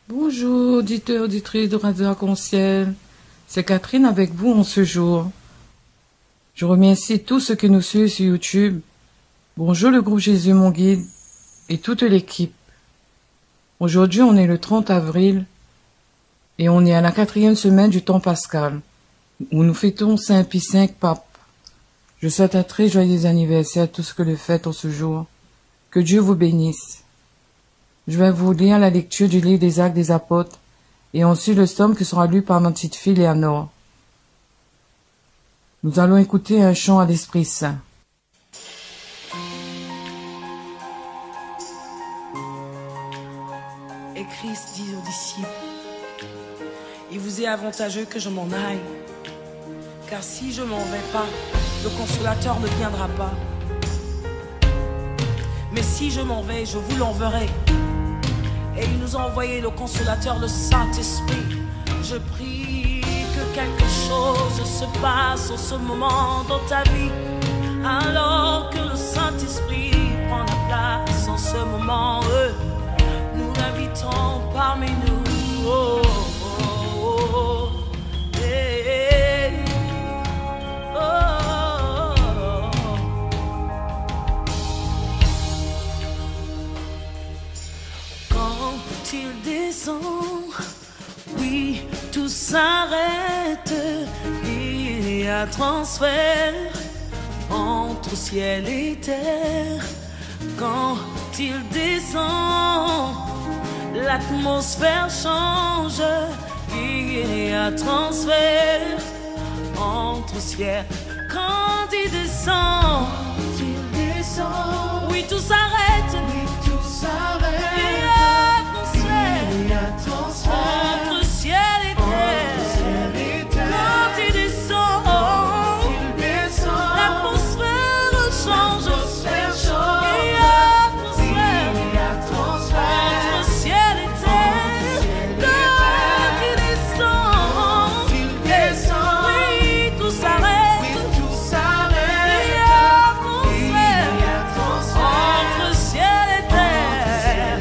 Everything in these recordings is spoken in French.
Bonjour, auditeurs, auditrices de Radio Arc-en-Ciel. C'est Catherine avec vous en ce jour. Je remercie tous ceux qui nous suivent sur YouTube. Bonjour le groupe Jésus mon guide et toute l'équipe. Aujourd'hui, on est le 30 avril et on est à la 4e semaine du temps pascal où nous fêtons Saint Pie V Pape. Je souhaite un très joyeux anniversaire à tous ceux qui le fêtent en ce jour. Que Dieu vous bénisse. Je vais vous lire la lecture du livre des Actes des Apôtres et ensuite le psaume qui sera lu par ma petite fille Léonore. Nous allons écouter un chant à l'Esprit Saint. Et Christ dit aux disciples, il vous est avantageux que je m'en aille, car si je m'en vais pas, le consolateur ne viendra pas. Mais si je m'en vais, je vous l'enverrai. Et il nous a envoyé le consolateur, le Saint-Esprit. Je prie que quelque chose se passe en ce moment dans ta vie, alors que le Saint-Esprit prend la place en ce moment. Nous l'invitons parmi nous. Oh, oh, oh, hey, oh, oh, oh. Quand il descend, oui, tout s'arrête. Il y a transfert entre ciel et terre. Quand il descend, l'atmosphère change. Il y a transfert entre ciel. Quand il descend, oui, tout s'arrête. Il y a transfert entre ciel et terre. Quand il descend, l'atmosphère change. Il y a transfert entre ciel et terre. Quand il descend, oui, tout s'arrête. Il y a transfert entre ciel et terre.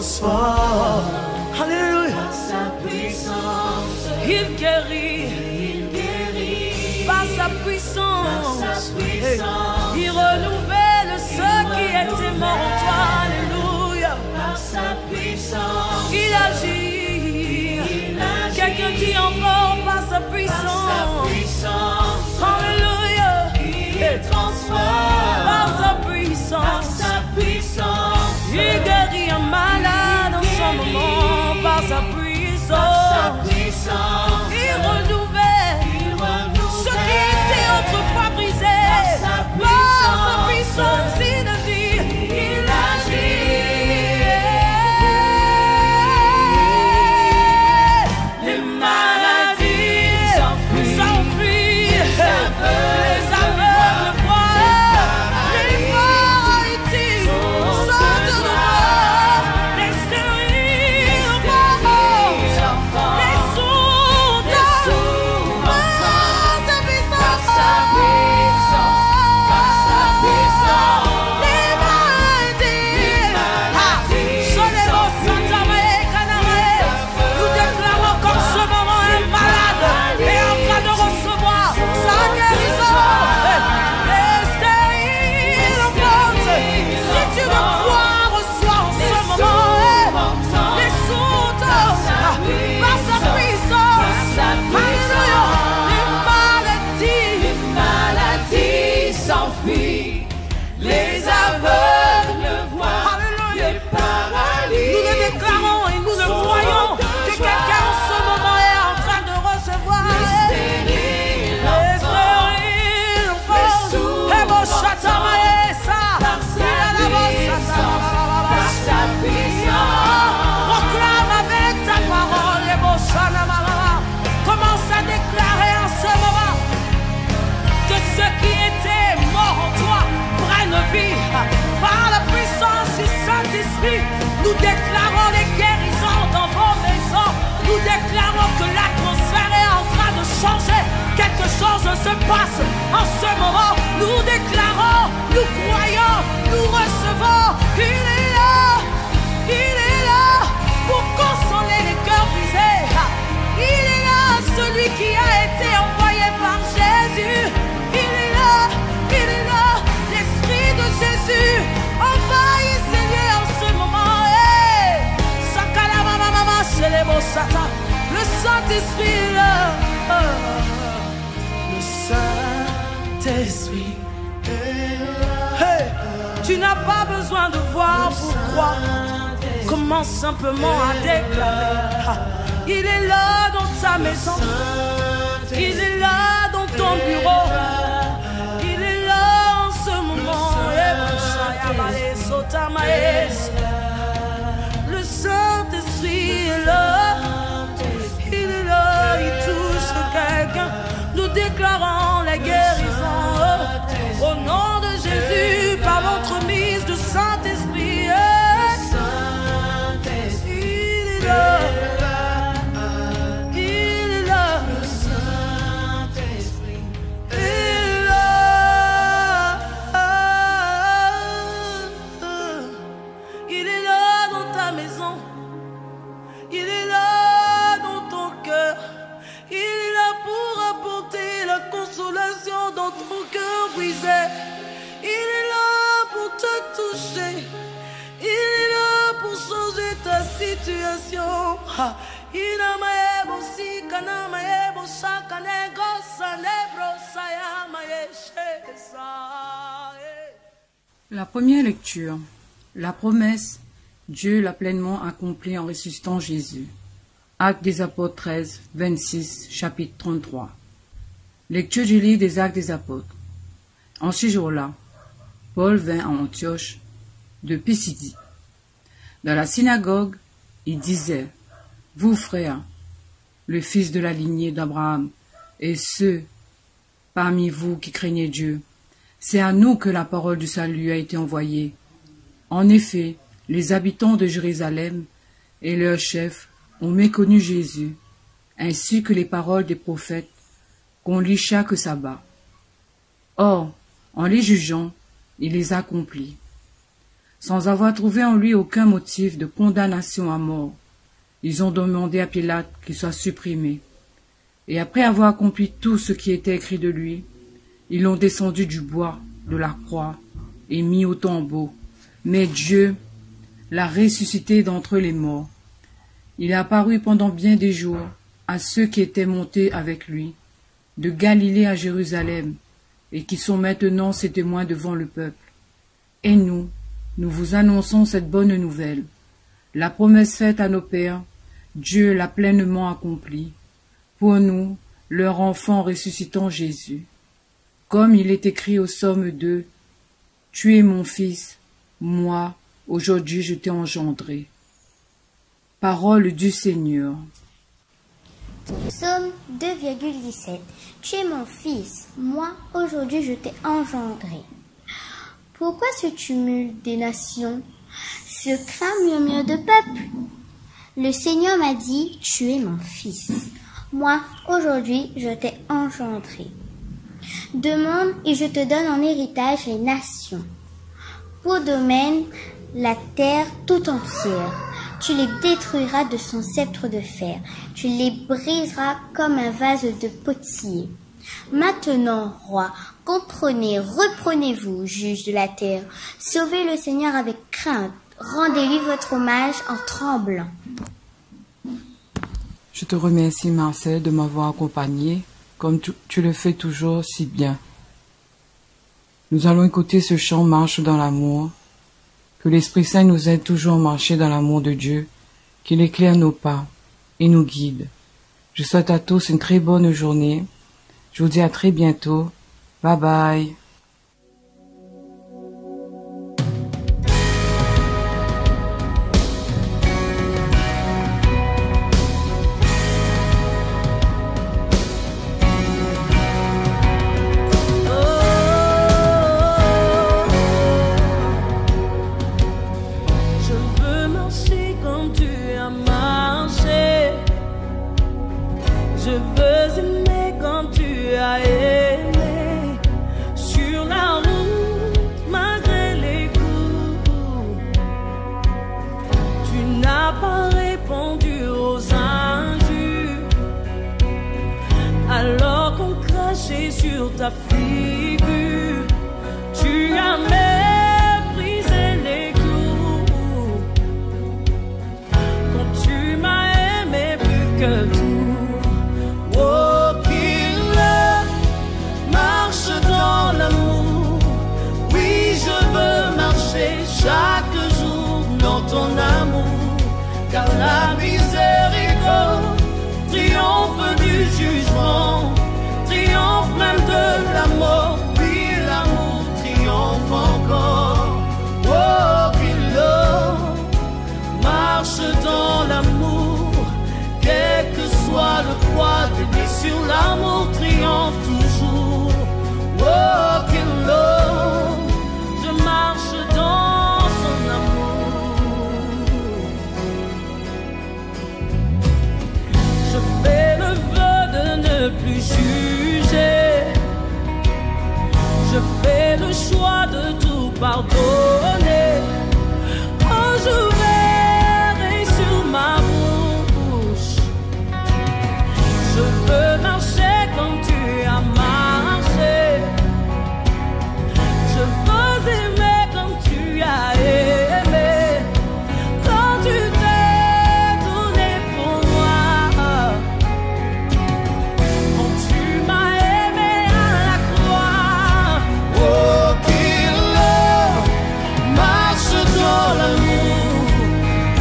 transforme. Alléluia. Par sa puissance, Il guérit. Par sa puissance, il renouvelle ceux qui étaient morts en toi. Alléluia. par sa puissance, Il agit. Quelqu'un dit encore par sa puissance. Alléluia. il transforme. Par sa Par puissance, sa puissance, il guérit un malade en ce moment. Par sa par sa puissance, puissance, il renouvelle il renouvelle ceux qui étaient autrefois brisés. Par sa puissance, il agit. Il agit. Les maladies s'enfuient. Les aveugles voient. Les paralytiques sortent de mort. Les stériles vont. Les sourds entendent. Par sa puissance. Les maladies. Solemo Santa Maria Canare. Nous déclarons comme ce moment un malade est en train de recevoir sa guérison. Les stériles montent. Si tu le crois, reçois en ce moment. Les sourds entendent. Par sa puissance. Alléluia. Les maladies s'enfuient, les aveugles voient, Alléluia. les paralyses. Nous le déclarons et nous le croyons que quelqu'un en ce moment est en train de recevoir. stériles Les stériles sourds et mon chata maesa. par sa puissance, Proclame avec ta parole et mon chana malala. Commence à déclarer en ce moment que ceux qui étaient morts en toi prennent vie. Par la puissance du Saint-Esprit, nous déclarons les guérisons dans vos maisons. Nous déclarons que l'atmosphère est en train de changer. Quelque chose se passe en ce moment. Nous déclarons, nous croyons, nous recevons. Il est là pour consoler les cœurs brisés. Il est là, celui qui a été envoyé par Jésus. Il est là, l'Esprit de Jésus envahit ces lieux en ce moment. Sakalamamamama, Shelebosata. Le Saint-Esprit est là. Le Saint-Esprit. Hey, tu n'as pas besoin de voir pour croire. Commence simplement à déclarer. Il est là dans ta maison. Il est là dans ton bureau. Il est là en ce moment. Le Saint-Esprit est là. Il est là, il touche quelqu'un. Nous déclarons la guérison au nom de Jésus par l'entremise du Saint-Esprit. Il est là. Il est là. Il est là. Il est là dans ta maison. Il est là dans ton cœur. Il est là pour apporter la consolation dans ton cœur brisé. Il est là pour te toucher. Il est là pour changer ta situation. La première lecture. La promesse, Dieu l'a pleinement accomplie en ressuscitant Jésus. Actes des Apôtres 13, 26, chapitre 33. Lecture du livre des Actes des Apôtres. En ce jour-là, Paul vint à Antioche de Pisidie. Dans la synagogue, il disait, « Vous, frères, le fils de la lignée d'Abraham, et ceux parmi vous qui craignez Dieu, c'est à nous que la parole du salut a été envoyée. En effet, les habitants de Jérusalem et leurs chefs ont méconnu Jésus, ainsi que les paroles des prophètes qu'on lit chaque sabbat. Or, en les jugeant, il les accomplit. sans avoir trouvé en lui aucun motif de condamnation à mort. Ils ont demandé à Pilate qu'il soit supprimé. Et après avoir accompli tout ce qui était écrit de lui, ils l'ont descendu du bois, de la croix, et mis au tombeau. Mais Dieu l'a ressuscité d'entre les morts. Il est apparu pendant bien des jours à ceux qui étaient montés avec lui, de Galilée à Jérusalem, et qui sont maintenant ses témoins devant le peuple. Et nous vous annonçons cette bonne nouvelle. La promesse faite à nos pères, Dieu l'a pleinement accomplie. Pour nous, leur enfant ressuscitant Jésus. Comme il est écrit au psaume 2, « Tu es mon fils, moi, aujourd'hui je t'ai engendré. » Parole du Seigneur. Psaume 2,17. Tu es mon fils, moi, aujourd'hui je t'ai engendré. Pourquoi ce tumulte des nations, ce craint murmure de peuple? Le Seigneur m'a dit, tu es mon fils. Moi, aujourd'hui, je t'ai engendré. Demande et je te donne en héritage les nations. Pour domaine, la terre tout entière. Tu les détruiras de son sceptre de fer. Tu les briseras comme un vase de potier. Maintenant, roi, comprenez, reprenez-vous, juges de la terre. Sauvez le Seigneur avec crainte. Rendez-lui votre hommage en tremblant. Je te remercie, Marcel, de m'avoir accompagné, comme tu le fais toujours si bien. Nous allons écouter ce chant Marche dans l'amour. Que l'Esprit Saint nous aide toujours à marcher dans l'amour de Dieu, qu'il éclaire nos pas et nous guide. Je souhaite à tous une très bonne journée. Je vous dis à très bientôt. Bye bye. Je veux aimer comme tu as aimé, sur la route malgré les coups. Tu n'as pas répondu aux injures, alors qu'on crachait sur ta figure. Tu as méprisé les clous, quand tu m'as aimé plus que tout. Chaque jour dans ton amour, car la miséricorde triomphe du jugement, triomphe même de la mort. Oui, l'amour triomphe encore. Oh, qu'il marche dans l'amour, quel que soit le poids des blessures, l'amour triomphe toujours. Oh, qu'il je marche dans son amour. Je fais le vœu de ne plus juger. Je fais le choix de tout pardonner. Oh, je verrai sur ma bouche. Je veux marcher comme tu as marché. Je veux aimer comme tu as aimé, quand tu t'es donné pour moi, quand tu m'as aimé à la croix. Oh, qu'il marche dans l'amour.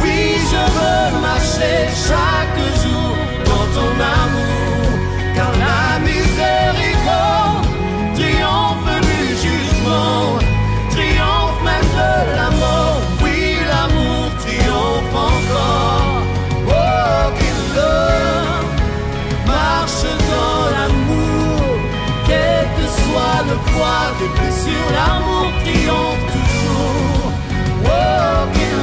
Oui, je veux marcher chaque jour dans ton amour, car la miséricorde triomphe du jugement, triomphe même de la mort. Oui, l'amour triomphe encore. Oh, qu'il marche dans l'amour, quel que soit le poids des blessures, l'amour triomphe toujours. Oh, qu'il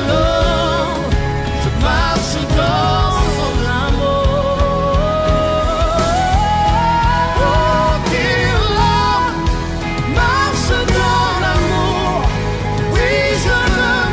je marche dans son amour. Oh, qu'il marche dans l'amour. Oui, je veux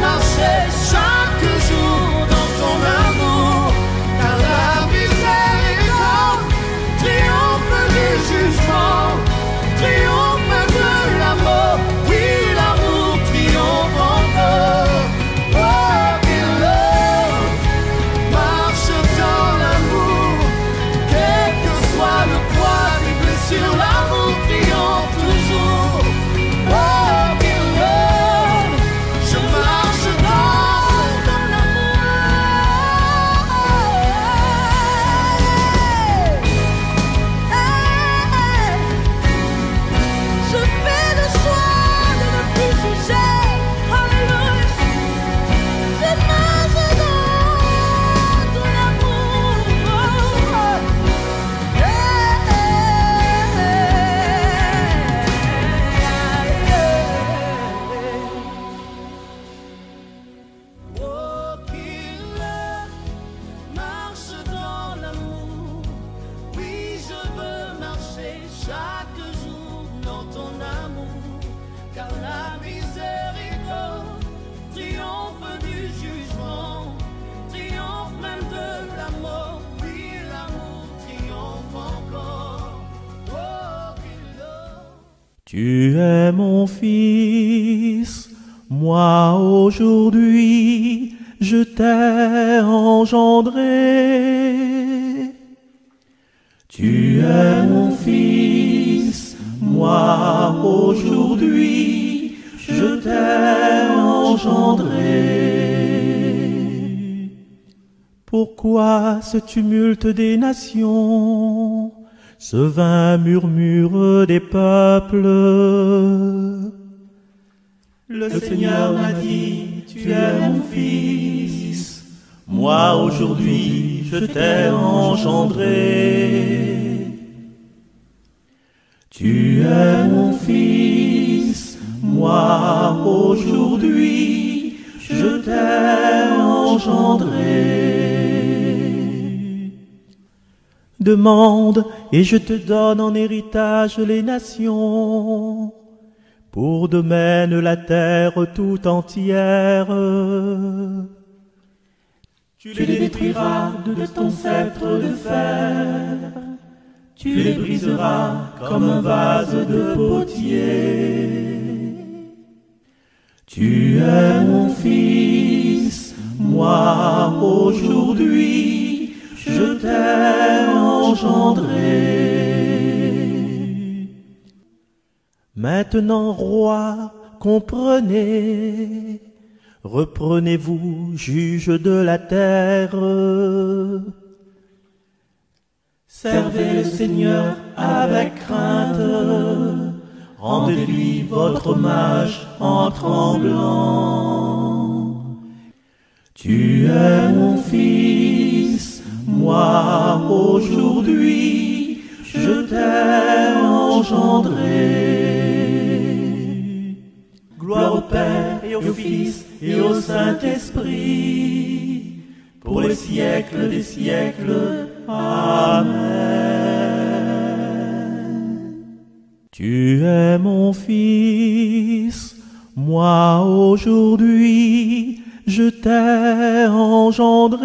Tu es mon fils, moi aujourd'hui je t'ai engendré. Tu es mon fils, moi aujourd'hui je t'ai engendré. Pourquoi ce tumulte des nations, ce vain murmure des peuples? Le Seigneur m'a dit, tu es mon fils, moi aujourd'hui je t'ai engendré. Tu es mon fils, moi aujourd'hui je t'ai engendré. Demande et je te donne en héritage les nations, pour domaine la terre tout entière. Tu les détruiras de ton sceptre de fer, tu les briseras comme un vase de potier. Tu es mon fils, moi aujourd'hui je t'ai engendré. Maintenant, roi, comprenez, reprenez-vous, juge de la terre. Servez le Seigneur avec crainte, rendez-lui votre hommage en tremblant. Tu es mon fils, moi aujourd'hui je t'ai engendré. Gloire au Père et au Fils et au Saint-Esprit, pour les siècles des siècles. Amen. Tu es mon fils, moi aujourd'hui je t'ai engendré.